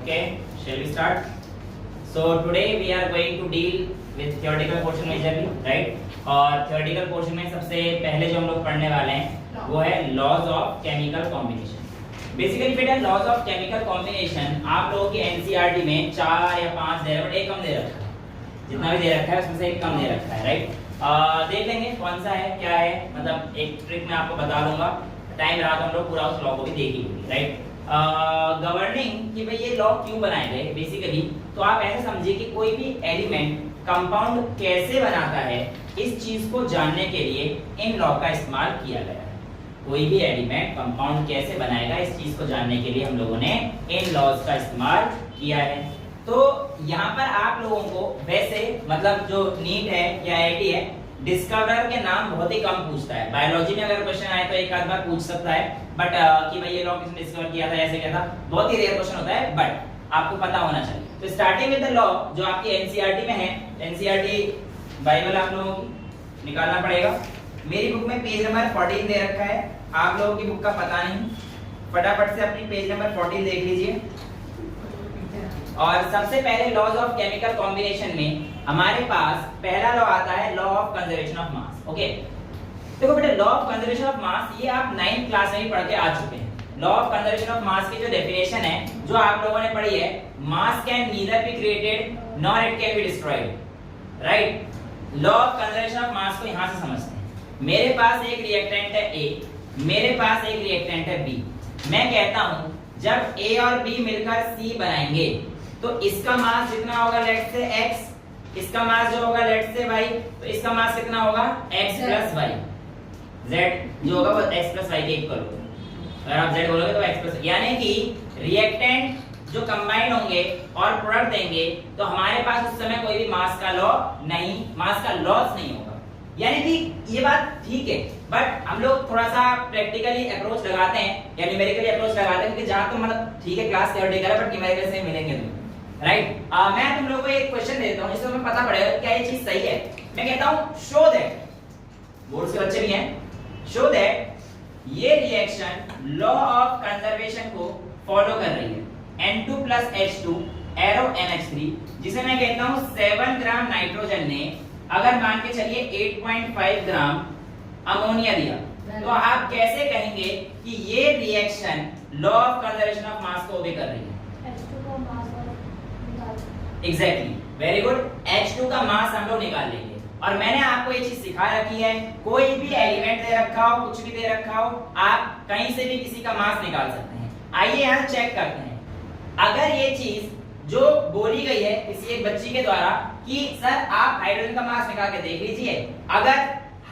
Okay, shall we start? So today we are going to deal with theoretical portion majorly, right? और theoretical portion में सबसे पहले जो हम लोग पढ़ने वाले हैं वो है laws of chemical combination. Basically बेटा laws of chemical combination आप लोगों की NCERT में 4 या 5 दे रखा है, एक कम दे रखा है, जितना भी दे रखा है उसमें से एक कम दे रखा है, राइट? देख लेंगे कौन सा है क्या है, मतलब एक ट्रिक मैं आपको बता दूंगा, टाइम रहा तो हम लोग पूरा उस लॉ को भी देख लेंगे, राइट? गवर्निंग कि भाई ये लॉ क्यों बनाए गए बेसिकली, तो आप ऐसे समझिए कि कोई भी एलिमेंट कंपाउंड कैसे बनाता है इस चीज को जानने के लिए इन लॉ का इस्तेमाल किया गया है। कोई भी एलिमेंट कंपाउंड कैसे बनाएगा इस चीज को जानने के लिए हम लोगों ने इन लॉज का इस्तेमाल किया है। तो यहाँ पर आप लोगों को वैसे मतलब जो नीट है या आईआईटी है, डिस्कवरर के नाम बहुत ही कम पूछता है। बायोलॉजी में अगर क्वेश्चन आए तो एक आध बार पूछ सकता है, बट कि भाई ये लॉ किसने डिस्कवर किया था, ऐसे क्या था, बहुत ही रेयर क्वेश्चन होता है, बट आपको पता होना चाहिए। तो स्टार्टिंग विद द लॉ जो आपकी एनसीईआरटी में है, एनसीईआरटी बाइबल आप लोगों की निकालना पड़ेगा। मेरी बुक में पेज नंबर 14 दे रखा है, आप लोगों की बुक का पता नहीं, फटाफट से अपनी पेज नंबर 14 देख लीजिए। और सबसे पहले लॉज ऑफ केमिकल कॉम्बिनेशन में हमारे पास पहला लॉ आता है law of conservation of mass. Okay, देखो बेटा law of conservation of mass ये आप 9th क्लास में ही पढ़ के आ चुके हैं। Law of conservation of mass की जो डेफिनेशन है जो आप लोगों ने पढ़ी है, मास can neither be created nor it can be destroyed, right? Law of conservation of mass को यहां से समझते हैं। मेरे पास एक रिएक्टेंट है A, मेरे पास एक रिएक्टेंट है B। मैं कहता हूं जब A और B मिलकर C बनाएंगे तो इसका मास जितना होगा लेट्स से x, इसका मास जो होगा लेट्स से y, तो इसका मास कितना होगा x प्लस y, z जो होगा वो x प्लस y के इक्वल होगा। अगर आप z बोलोगे तो x प्लस, यानी कि रिएक्टेंट जो कंबाइन होंगे और प्रोडक्ट देंगे तो हमारे पास उस समय कोई भी मास का लॉ नहीं, मास का लॉस नहीं होगा। यानी कि ये बात ठीक है, बट हम लोग थोड़ा सा प्रैक्टिकली अप्रोच लगाते हैं या न्यूमेरिकली अप्रोच लगाते हैं, क्योंकि जहां तो मतलब ठीक है क्लास थियोरेटिकल है बट न्यूमेरिकल से मिलेंगे तुम, राइट? मैं तुम लोगों को एक क्वेश्चन देता हूं जिससे तुम्हें पता पड़ेगा क्या ये चीज सही है। मैं कहता हूं शो दैट, बोर्ड के बच्चे भी हैं, शो दैट ये रिएक्शन लॉ ऑफ कंजर्वेशन को फॉलो कर रही है। N2 plus H2 arrow NH3, जिसे मैं कहता हूं 7 ग्राम नाइट्रोजन ने अगर मान के चलिए 8.5 ग्राम अमोनिया दिया, तो आप कैसे कहेंगे कि ये reaction law of conservation of mass को ओबे कर रही है? Exactly, very good. H2 का मास हम लोग निकाल लेंगे। और मैंने आपको ये चीज सिखा रखी है, कोई भी एलिमेंट दे रखा हो, कुछ भी दे रखा हो, आप कहीं से भी किसी का मास निकाल सकते हैं। आइए यहाँ चेक करते हैं। अगर ये चीज जो बोली गई है किसी एक बच्ची के द्वारा कि सर आप हाइड्रोजन का मास निकाल के देख लीजिए, अगर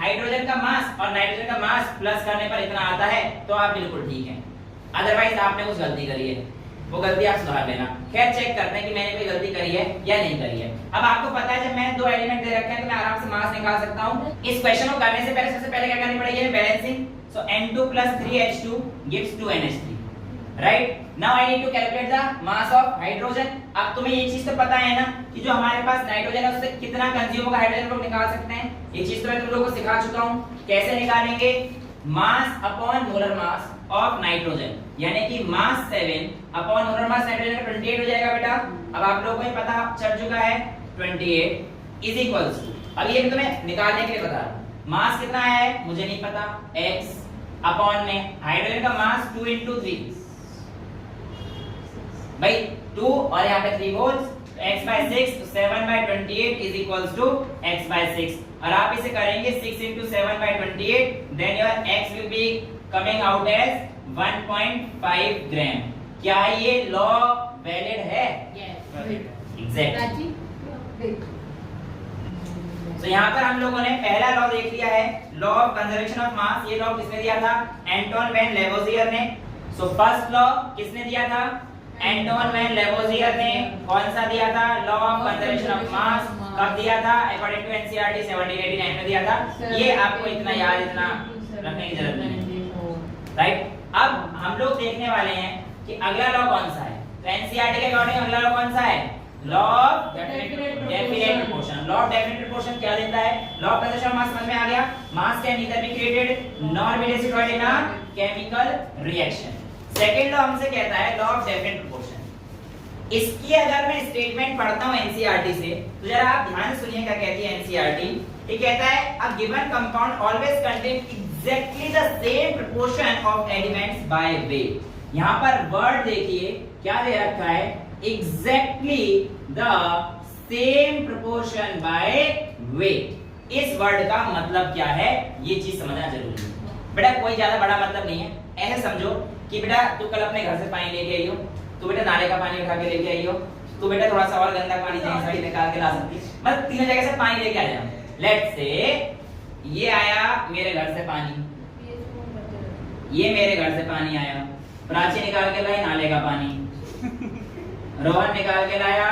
हाइड्रोजन का मास और नाइट्रोजन का मास प्लस करने पर इतना आता है तो आप बिल्कुल ठीक हैं, अदरवाइज आपने कुछ गलती करी है, वो गलती आप सुधार लेना। खैर चेक करते हैं कि मैंने कोई गलती करी है या नहीं करी है। अब आपको पता है जब मैंने दो एलिमेंट दे रखे हैं तो मैं आराम से मास निकाल सकता हूं। इस क्वेश्चन को करने से पहले सबसे पहले क्या करनी पड़ेगी? Balancing. So N2 plus 3H2 gives 2NH3, right? Now I need to calculate the mass of hydrogen. अब तुम्हें ये चीज तो पता है ना कि जो हमारे पास नाइट्रोजन है उससे कितना कंज्यूम होगा हाइड्रोजन को निकाल सकते हैं। ये चीज तो मैं तुम लोगों को सिखा चुका हूं। कैसे निकालेंगे? Mass upon molar mass of nitrogen, यानी कि मास 7 अपॉन मोलर मास नाइट्रोजन का 28 हो जाएगा बेटा। अब आप लोगों को ये पता चल चुका है 28 इज इक्वल्स टू, अब ये तुम्हें निकालने के लिए बता रहा हूं, मास कितना आया है मुझे नहीं पता, x अपॉन में हाइड्रोजन का मास 2 into 3 भाई 2 और यहाँ पे 3 होल्स, x by 6, तो 7 by 28 is equals to x by 6। और आप इसे करेंगे 6 into 7 by 28, then your x will be coming out as 1.5 ग्राम। क्या ये लॉ वैलिड है? एग्जैक्टली। तो यहाँ पर हम लोगों ने पहला लॉ देख लिया है, law of conservation of mass. ये लॉ किसने दिया था? एंटोन वैन लेवोजियर ने। सो फर्स्ट लॉ किसने दिया था? एंटोन वैन लेवोजियर ने। कौन सा दिया था? Law of conservation of mass. कब दिया था? अकॉर्डिंग टू एनसीईआरटी 1789 में दिया था। ये आपको इतना याद, इतना रखने की जरूरत नहीं, राइट? अब हम लोग देखने वाले हैं कि अगला लॉ कौन सा है। तो एनसीईआरटी के अकॉर्डिंग अगला लॉ कौन सा है? Law of definite proportion. Law of definite proportion क्या देता है? Law of conservation of mass समझ में आ गया। मास can neither be created nor be destroyed in a chemical reaction. Second law हमसे कहता है लॉ ऑफ डेफिनेट प्रोपोर्शन। इसकी अगर मैं स्टेटमेंट पढ़ता हूं एनसीईआरटी से तो जरा आप ध्यान से सुनिए क्या कहती है एनसीईआरटी। ये कहता है a given compound always contain exactly the same proportion of elements by weight. यहां पर वर्ड देखिए क्या दे रखा है, exactly the same proportion by weight. इस वर्ड का मतलब क्या है ये चीज समझना जरूरी है बेटा, कोई ज्यादा बड़ा मतलब नहीं है। ऐसे समझो कि बेटा तू कल अपने घर से पानी लेके आई हो, तू बेटा नाले का पानी उठा के लेके आई हो, तू बेटा थोड़ा सा और गंदा पानी कहीं से निकाल के ला सकती है, मतलब तीनों जगह से पानी लेके आ जाओ। लेट्स से ये आया मेरे घर से पानी, ये मेरे घर से पानी आया, प्राची निकाल के लाई नाले का पानी, रोहन निकाल के लाया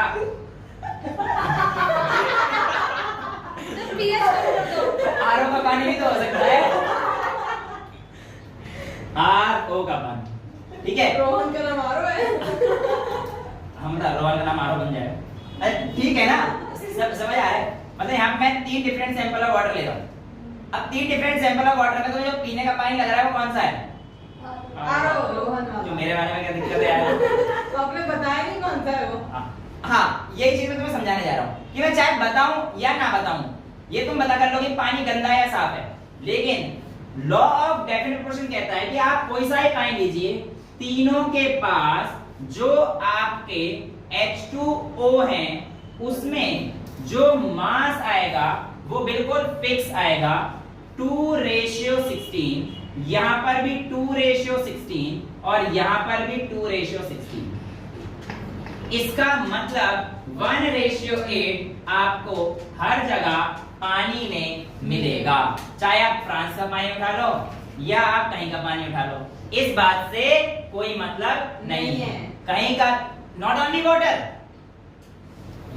आरओ का पानी भी तो हो सकता है, आरओ का पानी, ठीक है। रोहन का नाम आरो है, हमारा रोहन का नाम आरो बन जाए, ठीक है ना, सब समझ आ रहा है। मतलब यहाँ पे मैं 3 डिफरेंट सैंपल ऑफ वाटर ले रहा हूँ। अब 3 डिफरेंट सैंपल ऑफ वाटर में तो जो पीने का पानी लग रहा है वो कौन सा है? आरो। रोहन जो मेरे बारे में क्या दिक्कत है यार? तो आपने बताया नहीं कौन सा है वो। हाँ यही चीज मैं तुम्हें समझाने जा रहा हूँ कि मैं चाहे बताऊं या ना बताऊं, ये तुम पता कर लो कि पानी गंदा या साफ है। लेकिन लॉ ऑफ डेफिनेट प्रोपोर्शन कहता है कि आप कोई सा ही पानी लीजिए, तीनों के पास जो आपके H2O हैं उसमें जो मास आएगा वो बिल्कुल फिक्स आएगा 2:16। यहां पर भी 2:16 और यहां पर भी 2:16। इसका मतलब 1:8 आपको हर जगह पानी में मिलेगा, चाहे आप फ्रांस का पानी उठा लो या आप कहीं का पानी उठा लो, इस बात से कोई मतलब नहीं है। कहीं का नॉट ओनली वाटर,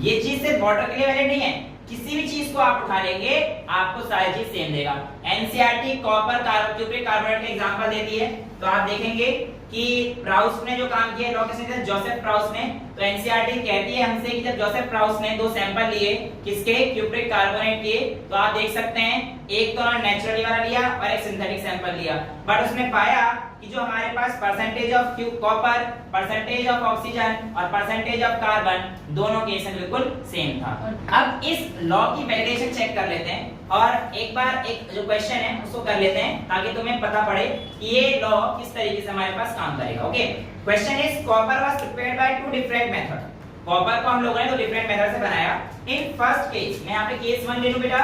ये चीज सिर्फ वाटर के लिए वैलिड नहीं है, किसी भी चीज को आप उठा लेंगे आपको सारी चीज सेम देगा। एनसीईआरटी कॉपर क्यूप्रिक कार्बोनेट का एग्जांपल देती है, तो आप देखेंगे कि प्राउस ने जो काम किया, लॉ किसने, जोसेफ प्राउस ने। तो एनसीईआरटी कहती है हमसे कि जब जोसेफ प्राउस ने 2 सैंपल लिए किसके, क्यूप्रिक कार्बोनेट के, तो आप देख सकते हैं एक तो नेचुरली वाला लिया और एक सिंथेटिक सैंपल लिया, बट उसने पाया कि जो हमारे पास percentage of copper, percentage of oxygen और परसेंटेज ऑफ कार्बन दोनों केस में बिल्कुल सेम था। अब इस लॉ की वैलिडेशन चेक कर लेते हैं और एक बार एक जो क्वेश्चन है उसको कर लेते हैं ताकि तुम्हें पता पड़े कि ये लॉ किस तरीके से हमारे पास काम करेगा। Okay, question is copper was prepared by 2 different method. Copper को हम लोगों ने 2 डिफरेंट मेथड से बनाया। इन फर्स्ट केस, मैं यहाँ पे केस 1 ले लूं बेटा।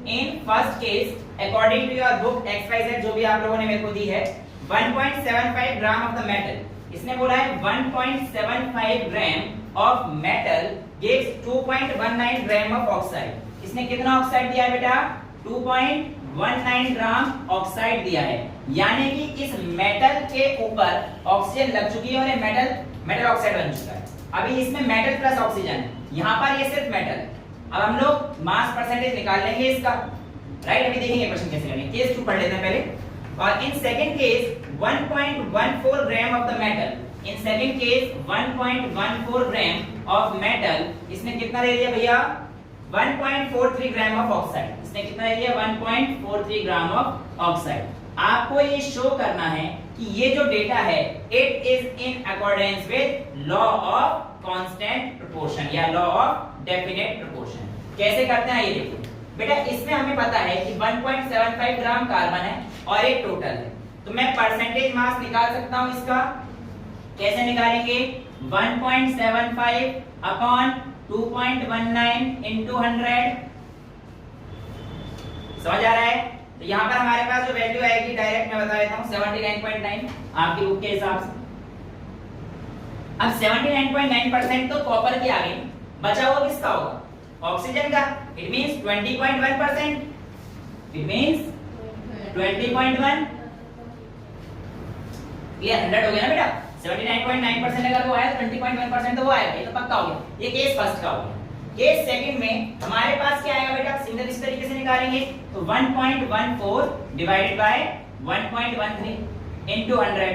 In first case according to your book XYZ जो भी आप लोगों ने मेरे को दी है, 1.75 ग्राम ऑफ द मेटल, इसने बोला है 1.75 gram of metal gives 2.19 gram of oxide. इसने कितना ऑक्साइड दिया है बेटा? 2.19 ग्राम ऑक्साइड दिया है, यानी कि इस मेटल के ऊपर ऑक्सीजन लग चुकी है और ये मेटल ऑक्साइड बन चुका है। अभी इसमें मेटल प्लस ऑक्सीजन है, यहाँ पर ये सिर्फ मेटल। अब हम लोग मास परसेंटेज निकाल लेंगे इसका, राइट? अभी देखेंगे क्वेश्चन कैसे करेंगे। केस 2 पढ़ लेते हैं पहले। और in second case 1.14 gram of the metal, in second case 1.14 gram of metal, इसने कितना दे दिया भैया? 1.43 ग्राम ऑफ ऑक्साइड। इसने कितना दे दिया? 1.43 ग्राम ऑफ ऑक्साइड। आपको ये शो करना है कि ये जो डेटा है it is in accordance with law of constant proportion या लॉ ऑफ डेफिनेट प्रोपोर्शन। कैसे करते हैं ये देखो बेटा। इसमें हमें पता है कि 1.75 ग्राम कार्बन है और एक टोटल है, तो मैं परसेंटेज मास निकाल सकता हूं इसका। कैसे निकालेंगे? 1.75 अपॉन 2.19 इनटू 100। समझ आ रहा है? तो यहां पर हमारे पास जो वैल्यू आएगी डायरेक्ट मैं बता देता हूं 79.9 आपकी बुक के हिसाब से। अब 79.9% तो कॉपर की आ गई, बचा हुआ किसका होगा? ऑक्सीजन का। It means 20.1%, it means 20.1। ये 100 हो गया ना बेटा। 79.9% अगर वो आया तो 20.1% तो वो आएगा, ये तो पक्का हो गया। ये केस फर्स्ट का हो गया। केस सेकंड में हमारे पास क्या आएगा बेटा? सिंपल इस तरीके से निकालेंगे, तो 1.14 डिवाइडेड बाय 1.13 इनटू 100।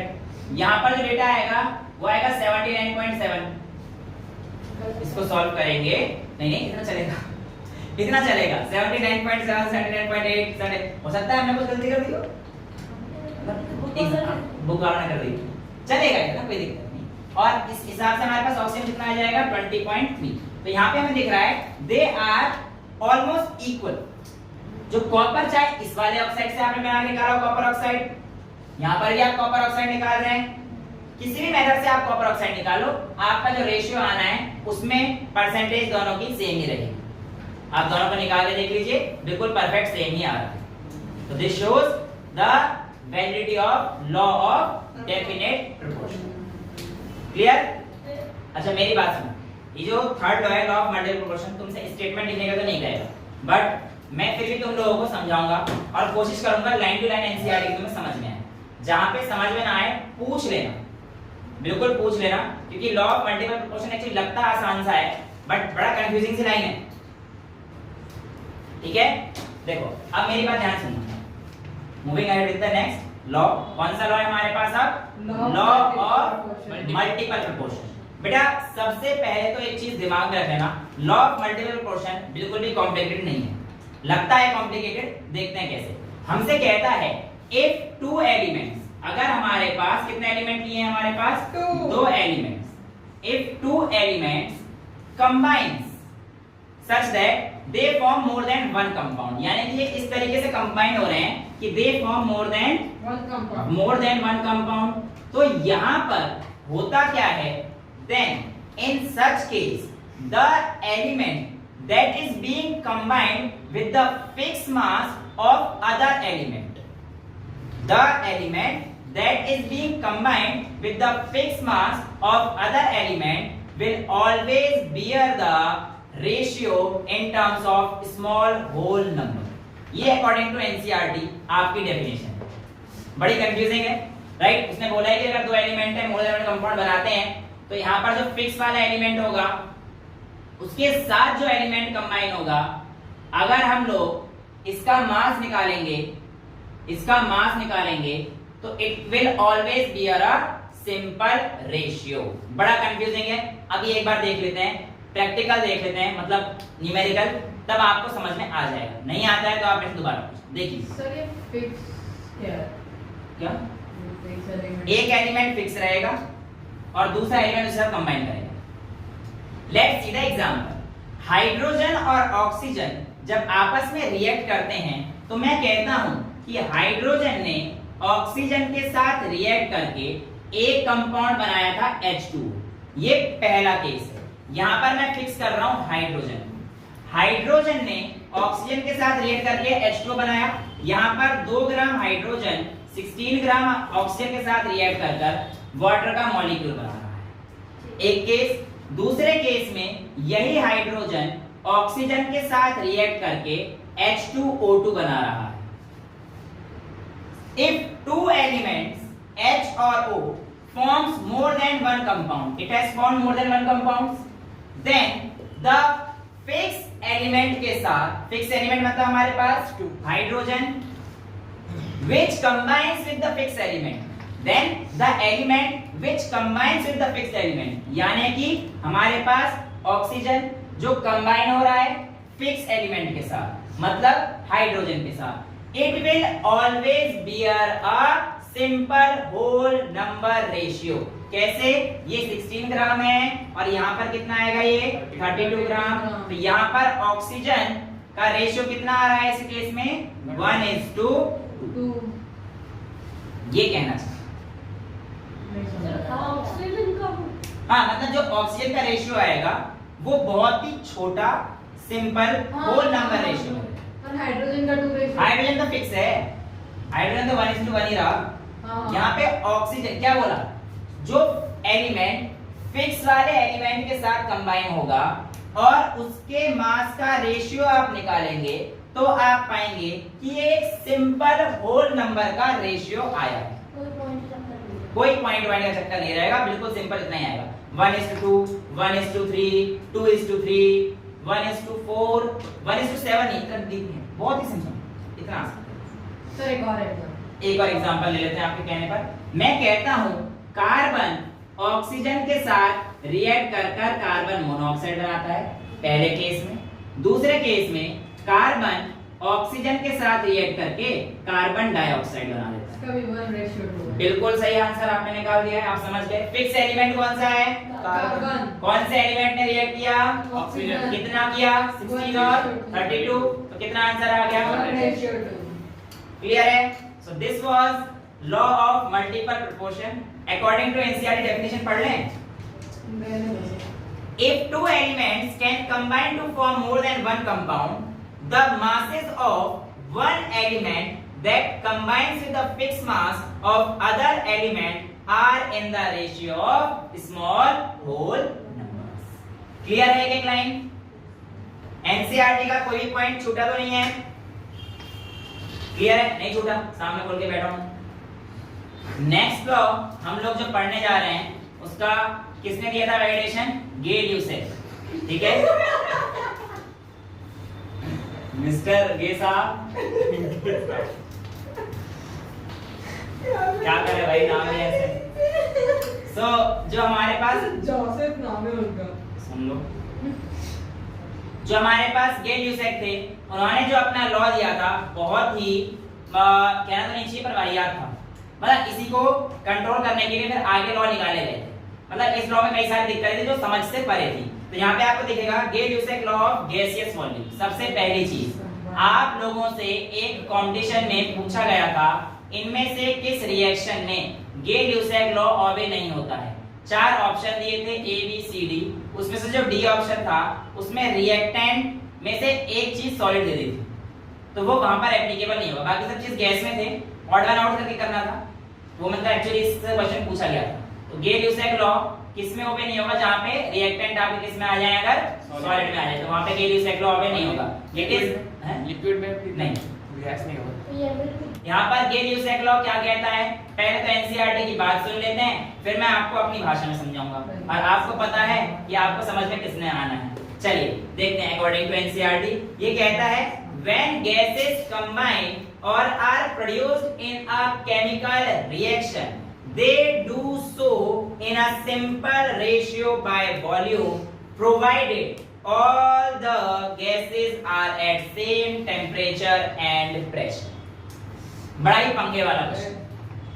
यहां पर जो डेटा आएगा वो आएगा 79.7। इसको सॉल्व करेंगे, नहीं इतना चलेगा, इतना चलेगा। 79.7, 79.8 हो सकता है हमने कुछ गलती कर दी हो, बुक वाला ने कर दी, चलेगा इतना, कोई दिक्कत नहीं। और इस हिसाब से हमारे पास ऑक्सीजन कितना आ जाएगा 20.3। तो यहाँ पे हमें दिख रहा है दे आर ऑलमोस्ट इक्वल। जो कॉपर चाहे इस वाले ऑक्साइड से आपने बना निकाला कॉपर ऑक्साइड, यहाँ पर भी आप कॉपर ऑक्साइड निकाल रहे हैं, किसी भी मेथड से आप कॉपर ऑक्साइड निकालो, आपका जो रेशियो आना है उसमें परसेंटेज दोनों की सेम ही रहेगी। आप दोनों को निकाल के देख लीजिए, बिल्कुल परफेक्ट सेम ही आ रहा है। तो this shows the validity of law of definite proportion. Clear? अच्छा मेरी बात सुनो, ये जो थर्ड लॉ है लॉ ऑफ मल्टीपल प्रोपोर्शन, तुमसे स्टेटमेंट लिखने का तो नहीं कहेगा, बट मैं फिर भी तुम लोगों को समझाऊंगा और कोशिश करूंगा लाइन टू लाइन एनसीईआरटी तुम्हें समझ में आए। जहां पे समझ में ना आए पूछ लेना, बिल्कुल पूछ लेना, क्योंकि law of multiple proportion actually लगता आसान सा है बट बड़ा कंफ्यूजिंग सी लाइन है। ठीक है, देखो अब मेरी बात ध्यान सुनना। Moving ahead with the next law, कौन सा लॉ है हमारे पास अब? Law of multiple proportion. बेटा सबसे पहले तो एक चीज दिमाग में रखना, लॉ ऑफ मल्टीपल प्रोपोर्शन बिल्कुल भी कॉम्प्लिकेटेड नहीं है। लगता है कॉम्प्लिकेटेड, देखते हैं कैसे। हमसे कहता है इफ टू एलिमेंट्स, अगर हमारे पास कितने एलिमेंट लिए हैं हमारे पास? दो elements. If two elements combines such that they form more than one compound, यानी कि ये इस तरीके से कंबाइन हो रहे हैं कि they form more than one compound. तो यहां पर होता क्या है? Then in such case the element that is being combined with the fixed mass of other element, the element that is being combined with the fixed mass of other element will always bear the ratio in terms of small whole number। ये according to NCERT आपकी definition है, बड़ी confusing है, right? उसने बोला है कि अगर दो एलिमेंट है मोर देन कंपाउंड बनाते हैं तो यहाँ पर जो फिक्स वाला एलिमेंट होगा उसके साथ जो एलिमेंट कंबाइन होगा, अगर हम लोग इसका मास निकालेंगे तो it will always beer a simple ratio. बड़ा कंफ्यूजिंग है, अभी एक बार देख लेते हैं, प्रैक्टिकल देख लेते हैं, मतलब न्यूमेरिकल, तब आपको समझ में आ जाएगा। नहीं आता है तो आप इसे दोबारा देखिए। सर ये फिक्स क्या? एक एलिमेंट फिक्स रहेगा और दूसरा एलिमेंट उसके साथ कंबाइन करेगा। Let's see the example. Hydrogen और ऑक्सीजन जब आपस में रिएक्ट करते हैं तो मैं कहता हूं कि हाइड्रोजन ने ऑक्सीजन के साथ रिएक्ट करके एक कंपाउंड बनाया था H2। ये पहला केस है। यहां पर मैं फिक्स कर रहा हूं हाइड्रोजन। हाइड्रोजन ने ऑक्सीजन के साथ रिएक्ट करके H2 बनाया। यहां पर 2 ग्राम हाइड्रोजन 16 ग्राम ऑक्सीजन के साथ रिएक्ट कर वाटर का मॉलिक्यूल बना रहा है, एक केस। दूसरे केस में यही हाइड्रोजन ऑक्सीजन के साथ रिएक्ट करके H2O2 बना रहा है। If two elements H और O forms more than one compound, it has formed more than one compounds, then the fixed element के साथ, fixed element मतलब हमारे पास hydrogen which combines with the fixed element, then the element which combines with the fixed element, यानी कि हमारे पास oxygen जो combine हो रहा है फिक्स एलिमेंट के साथ, मतलब हाइड्रोजन के साथ, it will always bear a simple whole number ratio। कैसे? ये 16 ग्राम है और यहाँ पर कितना आएगा? ये 32 ग्राम। तो यहाँ पर ऑक्सीजन का रेशियो कितना आ रहा है इस केस में? 1:2। ये कहना चाहिए। हाँ, मतलब जो ऑक्सीजन का रेशियो आएगा वो बहुत ही छोटा सिंपल होल नंबर रेशियो है। और हाइड्रोजन का 2 रेशियो, हाइड्रोजन तो फिक्स है, हाइड्रोजन तो 1:1 ही रहा। यहाँ पे ऑक्सीजन क्या बोला? जो एलिमेंट फिक्स वाले एलिमेंट के साथ कंबाइन होगा और उसके मास का रेशियो आप निकालेंगे तो आप पाएंगे कि ये एक सिंपल होल नंबर का रेशियो आया है। कोई पॉइंट वाइंट का चक्कर नहीं रहेगा, बिल्कुल सिंपल इतना ही आएगा। 1:2, 1:3, 2:3, 1:4, 1:7 नहीं, इतना डीप नहीं, बहुत ही सिंपल, इतना आसान। सर एक और एग्जांपल ले लेते हैं आपके कहने पर। मैं कहता हूं कार्बन ऑक्सीजन के साथ रिएक्ट कर कार्बन मोनोऑक्साइड बनाता है पहले केस में। दूसरे केस में कार्बन ऑक्सीजन के साथ रिएक्ट करके कार्बन डाइऑक्साइड बना देता है। इसका भी 1:2 है। बिल्कुल सही आंसर आपने निकाल दिया है, आप समझ गए। फिक्स एलिमेंट कौन सा है? कार्बन। कौन से एलिमेंट ने रिएक्ट किया? ऑक्सीजन। कितना किया? 16 और 32, तो कितना आंसर आ गया? 1:2। क्लियर है? So this was law of multiple proportion according to NCERT definition पढ़ लें। If two elements can combine to form more than one compound, the masses of one element that combines with the fixed mass of other element are in the ratio of small whole numbers. Clear है एक line? NCERT का कोई point छूटा तो नहीं है? Clear है? नहीं छूटा, सामने खोल के बैठा हूं। नेक्स्ट लॉ हम लोग जो पढ़ने जा रहे हैं उसका किसने दिया था वैलिडेशन? गे-ल्यूसेक। ठीक है मिस्टर गे साहब क्या करे भाई, नाम ही ऐसे। सो जो हमारे पास जोसेफ नाम है उनका, सुन लो, जो हमारे पास गे-ल्यूसेक थे उन्होंने जो अपना लॉ दिया था बहुत ही कहना तो नहीं चाहिए पर वाहियात था। मतलब इसी को कंट्रोल करने के लिए फिर आगे लॉ निकाले गए थे। मतलब इस लॉ में कई सारी दिक्कतें थी जो समझ से परे थी। तो यहाँ पे आपको दिखेगा गे-ल्यूसेक लॉ ऑफ गैसियस वॉल्यूम। सबसे पहली चीज, आप लोगों से एक कंपटीशन में पूछा गया था इनमें से किस रिएक्शन में गे-ल्यूसेक लॉ ऑबे नहीं होता है। 4 ऑप्शन दिए थे ए बी सी डी, उसमें से जो डी ऑप्शन था उसमें रिएक्टेंट में से एक चीज सॉलिड दे दी थी, तो वो वहां पर एप्लीकेबल नहीं होगा। बाकी सब चीज गैस में थे, ऑड वन आउट करके करना था। वो मतलब एक्चुअली इस क्वेश्चन पूछा गया था। तो गे-ल्यूसेक लॉ किस में ओबे नहीं होगा? जहां पे रिएक्टेंट आपके किस में आ जाए, अगर सॉलिड में आ जाए तो वहां पे गे-ल्यूसेक लॉ ओबे नहीं होगा। इट इज लिक्विड में नहीं, गैस नहीं होगा। यहाँ पर गे-ल्यूसेक लॉ क्या कहता है? पहले तो एनसीईआरटी की बात सुन लेते हैं, फिर मैं आपको अपनी भाषा में समझाऊंगा और आपको पता है कि आपको समझ में किसने आना है। चलिए देखते हैं। अकॉर्डिंग टू एनसीईआरटी ये कहता है when gases combine or are produced in a chemical reaction, they do so in a simple ratio by volume provided all the gases are at same temperature and pressure। बड़ा ही पंगे वाला question,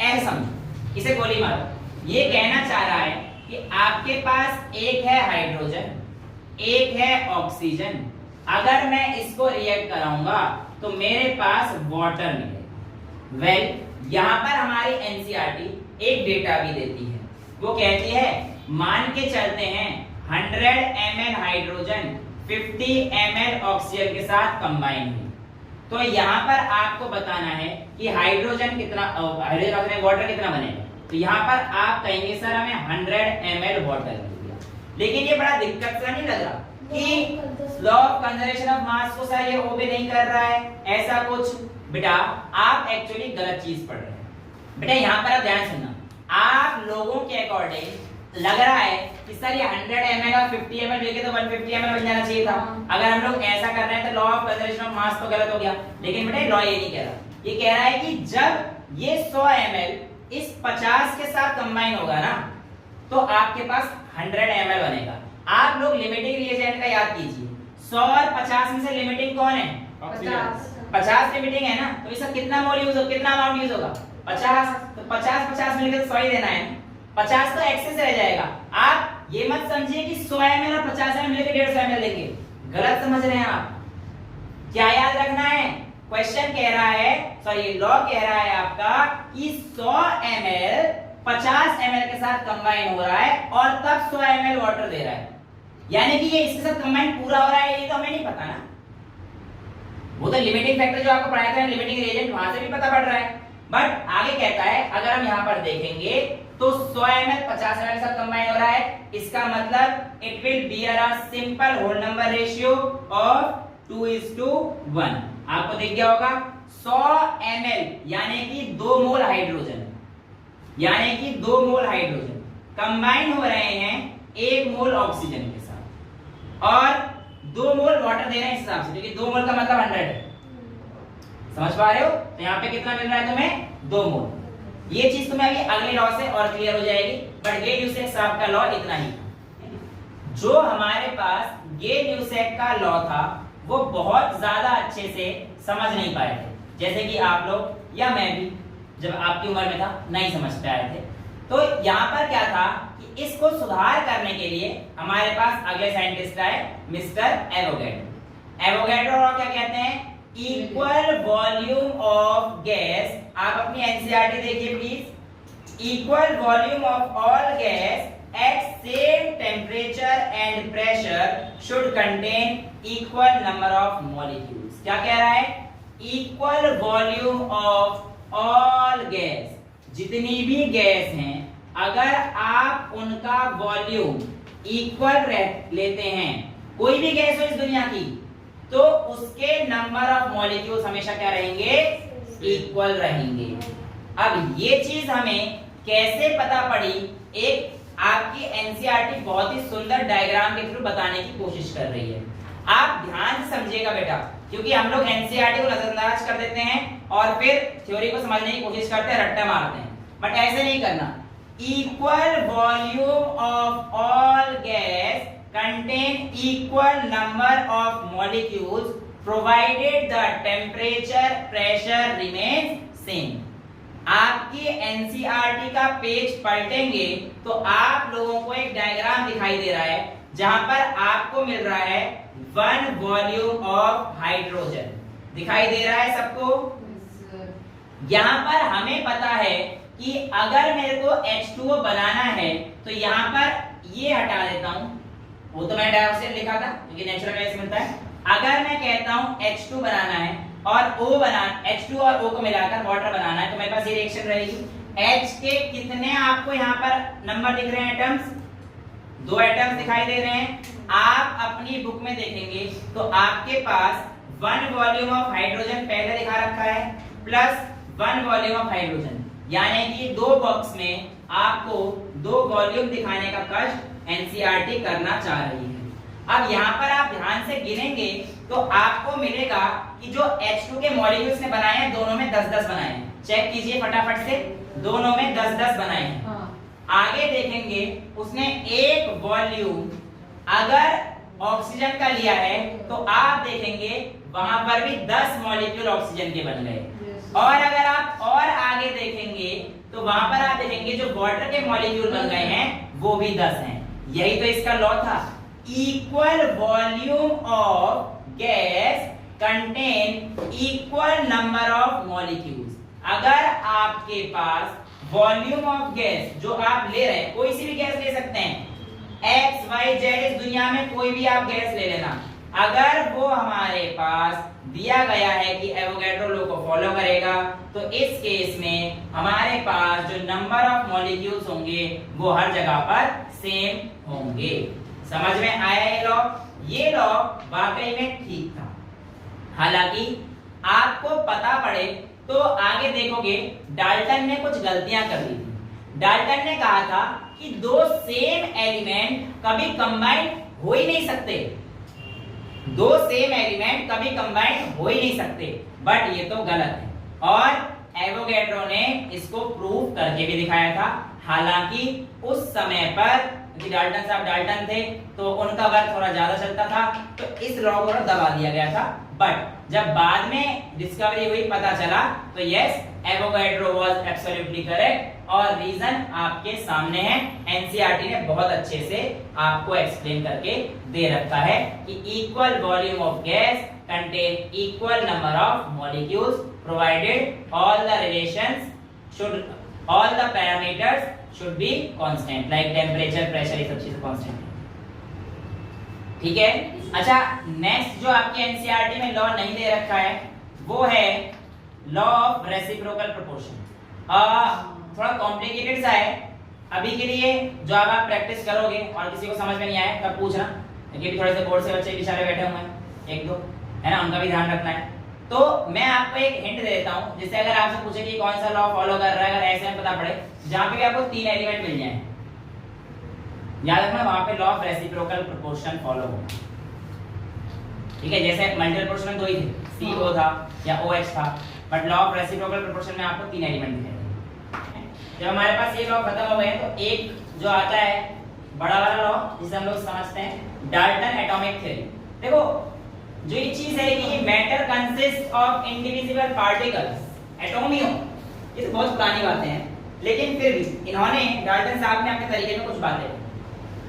ऐसे समझो, इसे गोली मारो। ये कहना चाह रहा है कि आपके पास एक है हाइड्रोजन, एक है ऑक्सीजन, अगर मैं इसको रिएक्ट कराऊंगा तो मेरे पास वाटर मिलेगा। वेल यहां पर हमारी एनसीईआरटी एक डेटा भी देती है। वो कहती है मान के चलते हैं 100 ml हाइड्रोजन 50 ml ऑक्सीजन के साथ कंबाइन हुई, तो यहां पर आपको बताना है कि हाइड्रोजन कितना, हाइड्रोजन में वाटर कितना बनेगा। तो यहां पर आप कहेंगे सर हमें 100 ml वाटर मिल गया। लेकिन ये बड़ा दिक्कत सा नहीं लग रहा कि law of conservation of mass को सर ये ओबे नहीं कर रहा है, ऐसा कुछ? बेटा आप एक्चुअली गलत चीज पढ़ रहे हैं। बेटा यहाँ पर आप ध्यान सुनना, आप लोगों के अकॉर्डिंग लग रहा है कि सर ये 100 ml और 50 ml लेके तो 150 ml बन जाना चाहिए था। अगर हम लोग ऐसा कर रहे हैं तो law of conservation of mass तो गलत हो गया। लेकिन बेटा लॉ ये नहीं कह रहा, ये कह रहा है कि जब ये 100 ml इस 50 के साथ कंबाइन होगा ना तो आपके पास 100 ml बनेगा। आप लोग लिमिटिंग रिएजेंट का याद कीजिए, 100 और 50 में से लिमिटिंग कौन है? 50 लिमिटिंग है ना, तो इसका कितना मोल यूज होगा, कितना अमाउंट यूज होगा? 50। तो 50 मिलकर तो 100 ही देना है, 50 तो एक्सेस रह जाएगा। आप ये मत समझिए कि 100 ml और 50 ml मिलकर 150 ml देंगे, गलत समझ रहे हैं आप। क्या याद रखना है? क्वेश्चन कह रहा है, सॉरी लॉ कह रहा है आपका कि 100 ml 50 ml के साथ कंबाइन हो रहा है और तब 100 ml वाटर दे रहा है, यानी कि ये इसके साथ कंबाइन पूरा हो रहा है, ये तो हमें नहीं पता ना। वो तो लिमिटिंग फैक्टर जो आपको पढ़ाया था लिमिटिंग रिएजेंट, वहां से भी पता पड़ रहा है। बट आगे कहता है अगर हम यहाँ पर देखेंगे तो 100 ml 50 ml के साथ कंबाइन हो रहा है, इसका मतलब it will bear a simple whole number ratio of 2:1। आपको दिख गया होगा 100 ml यानी कि 2 मोल हाइड्रोजन, यानी कि 2 मोल हाइड्रोजन कंबाइन हो रहे हैं 1 मोल ऑक्सीजन के साथ और 2 मोल वाटर दे रहे हैं इस हिसाब से, क्योंकि 2 मोल का मतलब 100 है। समझ पा रहे हो? तो यहाँ पे कितना मिल रहा है तुम्हें? 2 मोल। ये चीज तुम्हें अभी अगले लॉ से और क्लियर हो जाएगी। बट गे-ल्यूसेक साहब का लॉ इतना ही था। जो हमारे पास गे-ल्यूसेक का लॉ था वो बहुत ज्यादा अच्छे से समझ नहीं पाए थे, जैसे कि आप लोग या मैं भी। जब आपकी उम्र में था नहीं समझ पाए थे। तो यहाँ पर क्या था कि इसको सुधार करने के लिए हमारे पास अगले साइंटिस्ट आए मिस्टर एवोगैड्रो। एवोगैड्रो और क्या कहते हैं, इक्वल वॉल्यूम ऑफ गैस, आप अपनी एनसीईआरटी देखिए please, equal volume of all gas at same temperature and pressure should contain equal number of molecules। क्या कह रहा है, equal volume of all gas, जितनी भी गैस हैं अगर आप उनका वॉल्यूम इक्वल लेते हैं, कोई भी गैस हो इस दुनिया की, तो उसके नंबर ऑफ मॉलिक्यूल्स हमेशा क्या रहेंगे, इक्वल रहेंगे। अब ये चीज हमें कैसे पता पड़ी, एक आपकी एनसीईआरटी बहुत ही सुंदर डायग्राम के थ्रू बताने की कोशिश कर रही है। आप ध्यान से समझिएगा बेटा, क्योंकि हम लोग एनसीईआरटी को नजरअंदाज कर देते हैं और फिर थ्योरी को समझने की कोशिश करते हैं, रट्टा मारते हैं, बट ऐसे नहीं करना। Equal volume of all gas contain equal number of molecules provided the temperature pressure remains same. आपकी एनसीईआरटी का पेज पलटेंगे तो आप लोगों को एक डायग्राम दिखाई दे रहा है जहां पर आपको मिल रहा है 1 वॉल्यूम ऑफ हाइड्रोजन, दिखाई दे रहा है सबको। यहां पर हमें पता है कि अगर मेरे को H2O बनाना है तो यहां पर ये हटा देता हूं, वो तो मैंने डाइऑक्साइड लिखा था क्योंकि नेचुरल गैस मिलता है। अगर मैं कहता हूं H2 बनाना है और O H2 और O को मिलाकर वाटर बनाना है, तो मेरे पास ये रिएक्शन रहेगी। H के कितने आपको यहाँ पर नंबर दिख रहे हैं, एटम्स, 2 एटम्स दिखाई दे रहे हैं। आप अपनी बुक में देखेंगे तो आपके पास 1 वॉल्यूम ऑफ हाइड्रोजन पहले दिखा रखा है प्लस 1 वॉल्यूम ऑफ हाइड्रोजन, यानी कि 2 बॉक्स में आपको 2 वॉल्यूम दिखाने का कष्ट एनसीईआरटी करना चाह रही है। अब यहाँ पर आप ध्यान से गिनेंगे तो आपको मिलेगा कि जो H2 के मॉलिक्यूल्स ने बनाए हैं दोनों में 10-10 बनाए हैं। चेक कीजिए फटाफट से, दोनों में 10-10 बनाए हैं। हाँ। आगे देखेंगे उसने एक वॉल्यूम अगर ऑक्सीजन का लिया है तो आप देखेंगे वहां पर भी 10 मॉलिक्यूल ऑक्सीजन के बन गए। और अगर आप और आगे देखेंगे तो वहां पर आप देखेंगे जो वाटर के मॉलिक्यूल बन गए हैं वो भी 10 हैं। यही तो इसका लॉ था, equal volume of gas contain equal number of molecules. अगर आपके पास वॉल्यूम ऑफ गैस जो आप ले रहे हैं, कोई सी भी गैस ले सकते हैं, एक्स वाई जेड, इस दुनिया में कोई भी आप गैस ले लेना, अगर वो हमारे पास दिया गया है कि एवोगैड्रो लॉ को फॉलो करेगा तो इस केस में हमारे पास जो नंबर ऑफ मॉलिक्यूल्स होंगे वो हर जगह पर सेम होंगे। समझ में आया ये लॉ? ये लॉ वाकई में ठीक था। हालांकि आपको पता पड़े तो आगे देखोगे डाल्टन ने कुछ गलतियां कर दी थी। डाल्टन ने कहा था कि 2 सेम एलिमेंट कभी कंबाइन हो ही नहीं सकते, 2 सेम एलिमेंट कभी कंबाइन हो ही नहीं सकते, बट ये तो गलत है और एवोगैड्रो ने इसको प्रूव करके भी दिखाया था। हालांकि उस समय पर क्योंकि डाल्टन साहब डाल्टन थे तो उनका वर्क थोड़ा ज्यादा चलता था तो इस लॉ को दबा दिया गया था, बट जब बाद में डिस्कवरी हुई पता चला तो yes, Avogadro was absolutely correct और रीजन आपके सामने है। एनसीईआरटी ने बहुत अच्छे से आपको एक्सप्लेन करके दे रखा है कि equal volume of gas contain equal number of molecules provided all the relations should all the parameters should be constant like temperature pressure, ये सब चीजें constant है। ठीक है, अच्छा नेक्स्ट जो आपकी एनसीईआरटी में लॉ नहीं दे रखा है वो है लॉ ऑफ रेसिप्रोकल प्रोपोर्शन। थोड़ा कॉम्प्लिकेटेड सा है, अभी के लिए जो आप प्रैक्टिस करोगे और किसी को समझ में नहीं आया तब पूछना, क्योंकि थोड़े से बोर्ड से बच्चे बेचारे बैठे हुए हैं 1-2 है ना, उनका भी ध्यान रखना है। तो मैं आपको एक हिंट दे देता हूं, जैसे अगर आपसे पूछे कि कौन सा लॉ फॉलो कर रहा है, अगर ऐसे में पता पड़े जहां पे भी आपको 3 एलिमेंट मिल जाएं, याद रखना वहां पे law of reciprocal proportion follow होगा। ठीक है, जैसे मल्टीपल प्रोपोर्शन में 2 ही थे, CO था या OH था, but law of reciprocal proportion में आपको 3 एलिमेंट दिखेंगे। जब हमारे पास ये लॉ खत्म हो गए तो एक जो आता है बड़ा वाला लॉ जिसे हम लोग समझते हैं डाल्टन एटॉमिक थ्योरी। देखो जो ये चीज है कि matter consist of individual particles, एटोमियो, ये तो बहुत पुरानी बातें हैं, लेकिन फिर भी इन्होंने डाल्टन साहब ने अपने तरीके में कुछ बातें,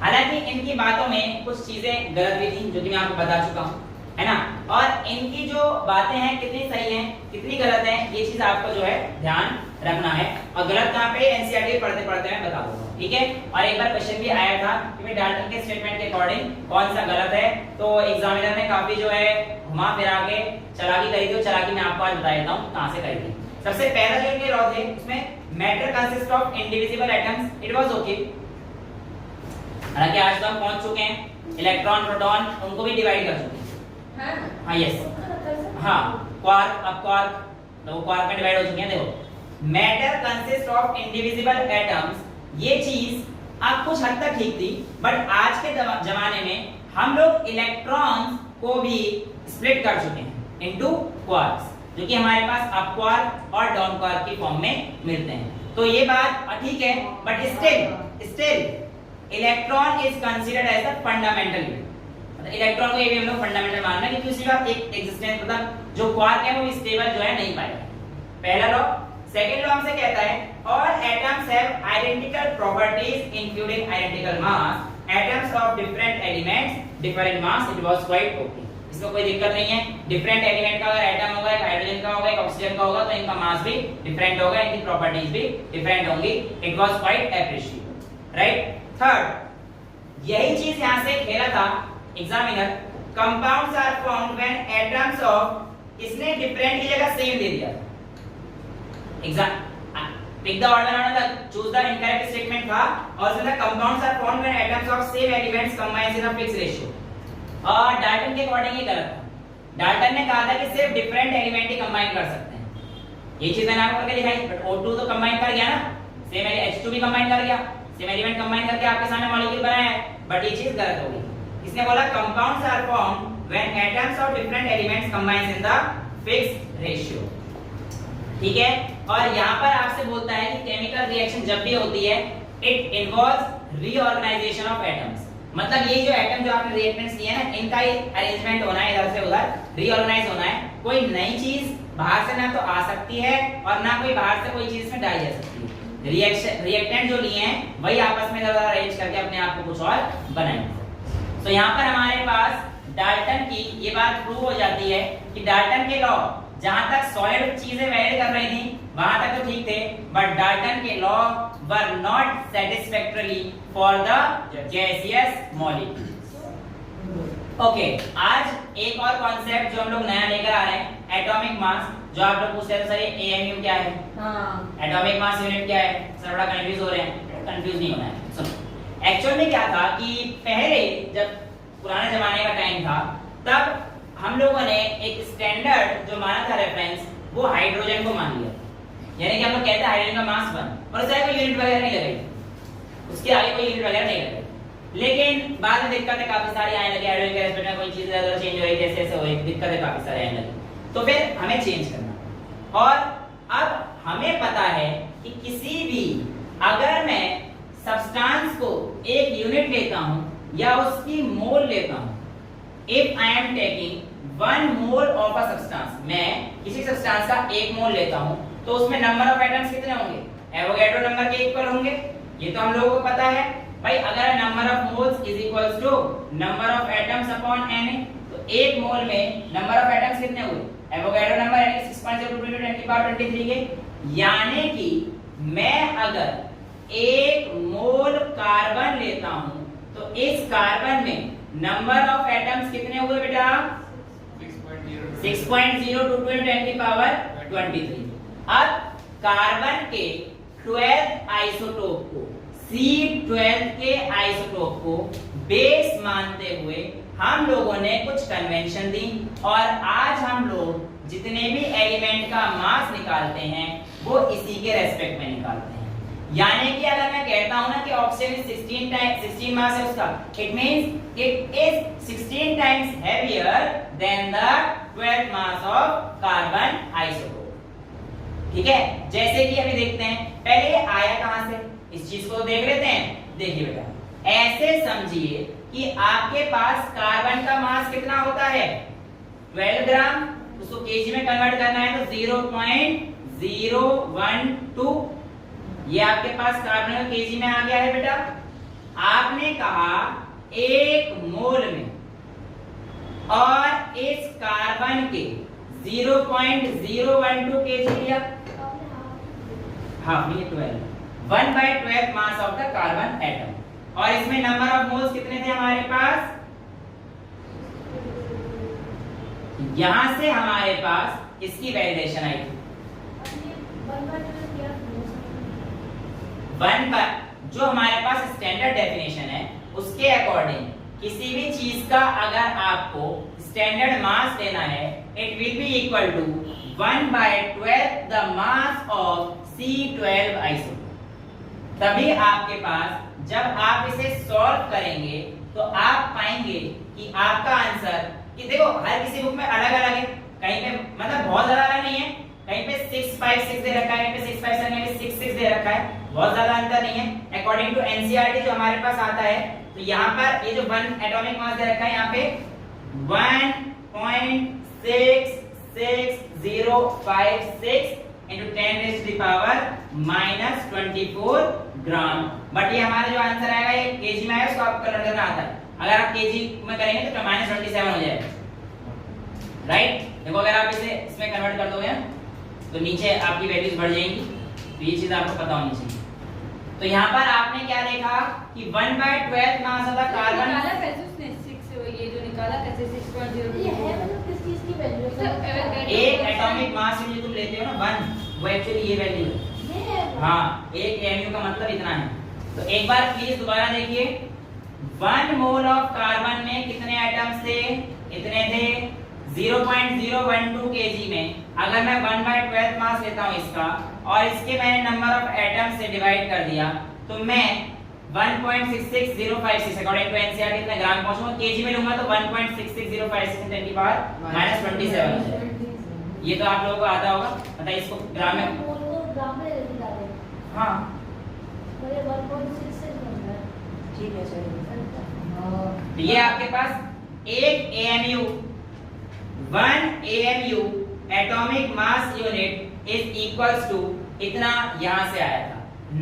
हालांकि इनकी बातों में कुछ चीजें गलत भी थी जो कि मैं आपको बता चुका हूँ, है ना। और इनकी जो बातें हैं कितनी सही हैं कितनी गलत हैं ये चीज आपको जो है ध्यान रखना है। और गलत कहाँ पे एनसीईआरटी पढ़ते पढ़ते मैं बता दूंगा, ठीक है। और एक बार क्वेश्चन भी आया था कि भाई डाल्टन के स्टेटमेंट के अकॉर्डिंग कौन सा गलत है, तो एग्जामिनर ने काफी जो है घुमा फिरा के चालाकी करी थी। चालाकी मैं आपको आज बता देता हूँ कहाँ से करी थी। सबसे पहला जो इनके लॉ थे उसमें matter consist of indivisible atoms, it was okay. हालांकि आज तो हम पहुंच चुके हैं इलेक्ट्रॉन प्रोटॉन उनको भी डिवाइड कर चुके हैं, हाँ यस हाँ क्वार्क, अब क्वार्क तो क्वार्क में डिवाइड हो चुके हैं। देखो matter consist of indivisible atoms, ये चीज अब कुछ हद तक ठीक थी, बट आज के जमाने में हम लोग इलेक्ट्रॉन्स को भी स्प्लिट कर चुके हैं इनटू क्वार्क्स, जो कि हमारे पास अप क्वार्क और डाउन क्वार्क की फॉर्म में मिलते हैं। तो ये बात ठीक है, but still electron is considered as a fundamental unit. Electron को ये भी हम लोग फंडामेंटल मान रहे हैं क्योंकि उसका एक एग्जिस्टेंस मतलब जो क्वार्क है वो स्टेबल जो है नहीं पाएगा, पहला लॉ। सेकंड लॉ हमसे कहता है all atoms have identical properties including identical mass, atoms of different elements different mass, it was quite okay. इसमें कोई दिक्कत नहीं है। डिफरेंट एलिमेंट का अगर एटम होगा, एक हाइड्रोजन का होगा, एक ऑक्सीजन का होगा, तो इनका मास भी डिफरेंट होगा, इनकी प्रॉपर्टीज भी डिफरेंट होंगी, it was quite appreciated, right. Third, यही चीज यहां से खेला था examiner, compounds are formed when atoms of, इसने डिफरेंट की जगह सेम दे दिया। Exam pick the order of the choose the incorrect statement था, और उसमें compounds are formed when atoms of same elements combine in a fixed ratio. और Dalton के अकॉर्डिंग ये गलत था। डाल्टन ने कहा था कि सिर्फ डिफरेंट एलिमेंट ही कंबाइन कर सकते हैं। ये चीज मैंने आपको करके दिखाई, बट O2 तो कंबाइन कर गया ना, सेम H2 भी कंबाइन कर गया, सेम एलिमेंट कंबाइन करके आपके सामने मॉलिक्यूल बनाया है, बट ये चीज गलत हो गई। इसने बोला compounds are formed when atoms of different elements combine in the fixed ratio, ठीक है। और यहाँ पर आपसे बोलता है कि केमिकल रिएक्शन जब भी होती है it involves reorganization of atoms, मतलब ये जो एटम जो आपने रिएक्टेंट्स लिए हैं ना, इनका ही अरेंजमेंट होना है, इधर से उधर रीऑर्गेनाइज होना है। कोई नई चीज बाहर से ना तो आ सकती है और ना कोई बाहर से कोई चीज में डाली जा सकती है। रिएक्टेंट जो लिए हैं वही आपस में इधर उधर अरेंज करके अपने आप को कुछ और बनाएंगे। तो यहाँ पर हमारे पास डाल्टन की ये बात प्रूव हो जाती है कि डाल्टन के लॉ जहां तक सॉलिड चीजें वेरी कर रही थी वहां तक तो ठीक थे, बट डाल्टन के law were not satisfactory for the gaseous molecules. Okay, आज एक और कॉन्सेप्ट जो हम लोग नया लेकर आ रहे हैं, एटॉमिक मास। जो आप लोग पूछते हैं सर ये एएमयू क्या है, एटॉमिक मास यूनिट क्या है, सर बड़ा कंफ्यूज हो रहे हैं। कंफ्यूज नहीं होना है, सुनो। एक्चुअल में क्या था कि पहले जब पुराने जमाने का टाइम था तब हम लोगों ने एक स्टैंडर्ड जो माना था रेफरेंस, वो हाइड्रोजन को मान लिया, यानी कि हम लोग कहते हैं हाइड्रोजन का मास 1, और उससे कोई यूनिट वगैरह नहीं लगाई, उसके आगे कोई यूनिट वगैरह नहीं लगाई। लेकिन बाद में दिक्कतें काफी सारी आने लगी, हाइड्रोजन के रेस्पेक्ट में कोई चीज इधर चेंज हो रही, जैसे ऐसे हो रही, दिक्कतें काफी सारी आने लगी, तो फिर हमें चेंज करना। और अब हमें पता है कि किसी भी अगर मैं सब्सटेंस को एक यूनिट लेता हूं या उसकी मोल लेता हूं, if I am taking 1 mole of a substance, मैं किसी सब्सटेंस का 1 मोल लेता हूं तो उसमें नंबर ऑफ एटम्स कितने होंगे, एवोगैड्रो नंबर के इक्वल होंगे। ये तो हम लोगों को पता है भाई। अगर number of moles is equals to number of atoms upon Na, तो 1 मोल में नंबर ऑफ एटम्स कितने हुए, एवोगैड्रो नंबर यानी 6.022 10 की पावर 23 के, यानी कि मैं अगर 1 मोल कार्बन लेता हूं तो इस कार्बन में नंबर ऑफ एटम्स कितने हुए बेटा, 6.022 10 की पावर 23। अब कार्बन के 12 आइसोटोप को, C12 के आइसोटोप को बेस मानते हुए हम लोगों ने कुछ कन्वेंशन दी, और आज हम लोग जितने भी एलिमेंट का मास निकालते हैं वो इसी के रेस्पेक्ट में निकालते हैं। यानी कि अगर मैं कहता हूं ना कि ऑक्सीजन 16 मास है उसका, it means it is 16 times heavier than the 12th mass of carbon isotope, ठीक है। जैसे कि अभी देखते हैं, पहले ये आया कहां से, इस चीज को देख लेते हैं। देखिए बेटा, ऐसे समझिए कि आपके पास कार्बन का मास कितना होता है, 12 ग्राम, उसको केजी में कन्वर्ट करना है तो 0.012 ये आपके पास कार्बन का केजी में आ गया है बेटा। आपने कहा 1 मोल में और इस कार्बन के 0.012 केजी लिया, हाफ में 12 1/12 mass of the carbon atom. और इसमें नंबर ऑफ मोल्स कितने थे हमारे पास? यहां से हमारे पास इसकी वैल्यूएशन आई थी 1 का जो हमारे पास स्टैंडर्ड डेफिनेशन है उसके अकॉर्डिंग किसी भी चीज का अगर आपको स्टैंडर्ड मास लेना है it will be equal to 1/12 the mass of C12 isotope. तभी आपके पास जब आप इसे सॉल्व करेंगे तो आप पाएंगे कि आपका आंसर, कि देखो हर किसी बुक में अलग अलग है, कहीं पे मतलब बहुत ज्यादा अलग नहीं है, कहीं पे 656 दे रखा है, कहीं पे 657, कहीं पे 66 दे रखा है, बहुत ज्यादा अंतर नहीं है। अकॉर्डिंग टू एनसीईआरटी जो हमारे पास आता है तो यहाँ पर ये जो 1 एटॉमिक मास दे रखा है यहाँ पे 1.66056 into 10⁻⁻24 ग्राम। बट ये हमारा जो आंसर आएगा ये केजी में आएगा, उसको आपको कन्वर्ट करना आता है। अगर आप केजी में करेंगे तो -27 हो जाएगा, राइट। देखो अगर आप इसे इसमें कन्वर्ट कर दोगे तो नीचे आपकी वैल्यूज बढ़ जाएंगी, तो ये चीज आपको पता होनी चाहिए। तो यहाँ पर आपने क्या देखा कि 1/12 मास ऑफ द कार्बन, निकाला कैसे उसने 6 ये जो निकाला कैसे 6.0 ये है मतलब किस चीज की वैल्यू है? एक एटॉमिक मास जो तुम लेते हो ना 1, वो एक्चुअली ये वैल्यू है। ये है हाँ, एक एमयू का मतलब इतना है। तो एक बार प्लीज दोबारा देखिए, 1 मोल ऑफ कार्बन में कितने एटम्स थे? इतने थे। 0.012 केजी में अगर मैं 1/12 मास लेता हूँ इसका और इसके मैंने नंबर ऑफ एटम्स से डिवाइड कर दिया तो मैं 1.66056 अकॉर्डिंग टू एनसीईआरटी कितने ग्राम पहुंचूंगा? केजी में लूंगा तो 1.66056 × 10⁻⁻27 हो जाएगा। ये तो आप लोगों को आता होगा, मतलब इसको ग्राम में, मोल को ग्राम में लेके जा रहे हैं। हाँ मेरे 1.66 बन रहा है। ठीक है चलिए। तो ये आपके पास एक AMU 1 AMU atomic mass unit is equals to इतना यहां से आया था।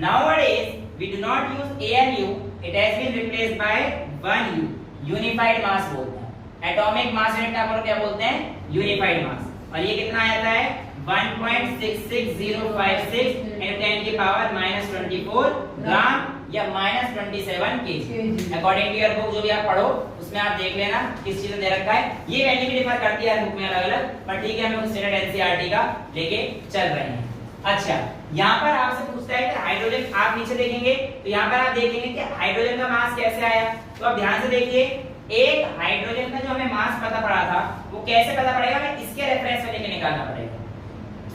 Nowadays we do not use AMU, it has been replaced by 1U, unified mass बोलते हैं। एटॉमिक मास यूनिट का हम लोग क्या बोलते हैं? यूनिफाइड मास। और ये कितना आता है? 1.66056 into 10⁻⁻24 ग्राम या -27 KG. According to your book जो भी आप पढ़ो उसमें आप देख लेना किस चीज में दे रखा है। ये वैल्यू भी डिफर करती है बुक में अलग अलग, पर ठीक है हम लोग स्टैंडर्ड एनसीईआरटी का लेके चल रहे हैं। अच्छा, यहाँ पर आपसे पूछता है कि हाइड्रोजन, आप नीचे देखेंगे तो यहाँ पर आप देखेंगे कि हाइड्रोजन का मास कैसे आया। तो आप ध्यान से देखिए, एक हाइड्रोजन का जो हमें मास पता पड़ा था वो कैसे पता पड़ेगा? हमें इसके रेफरेंस में लेके निकालना पड़ेगा।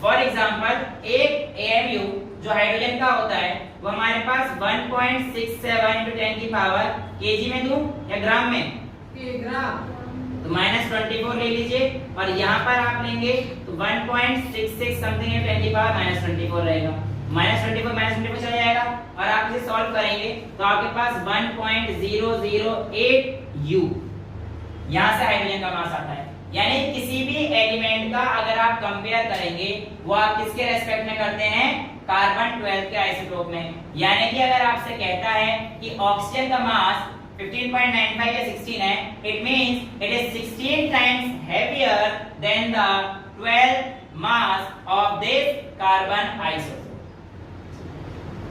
फॉर एग्जांपल एक AMU जो हाइड्रोजन का होता है वो हमारे पास 1.67 × 10⁻, केजी में दूं या ग्राम में? ग्राम। तो -24 ले लीजिए और यहाँ पर आप लेंगे तो 1.66 समथिंग × 10⁻⁻24 रहेगा। -24 चला जाएगा और आप इसे सॉल्व करेंगे तो आपके पास 1.008U यहाँ से हाइड्रोजन का मास आता है। यानी किसी भी एलिमेंट का अगर आप कंपेयर करेंगे वो आप किसके रेस्पेक्ट में करते हैं? कार्बन 12 के आइसोटोप में। यानी कि अगर आपसे कहता है कि ऑक्सीजन का मास 15.95 या 16 है, it means it is 16 times heavier than the 12 mass of this carbon isotope.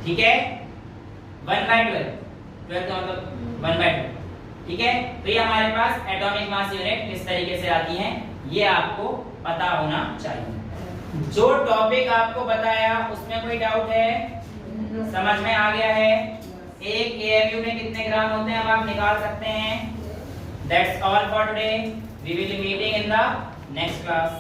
ठीक है, 1/12 12 का मतलब 1/12। ठीक है, तो ये हमारे पास एटॉमिक मास यूनिट किस तरीके से आती हैं ये आपको पता होना चाहिए। जो टॉपिक आपको बताया उसमें कोई डाउट है? समझ में आ गया है? एक AMU में कितने ग्राम होते हैं अब आप निकाल सकते हैं। That's all for today. We will be meeting in the next class.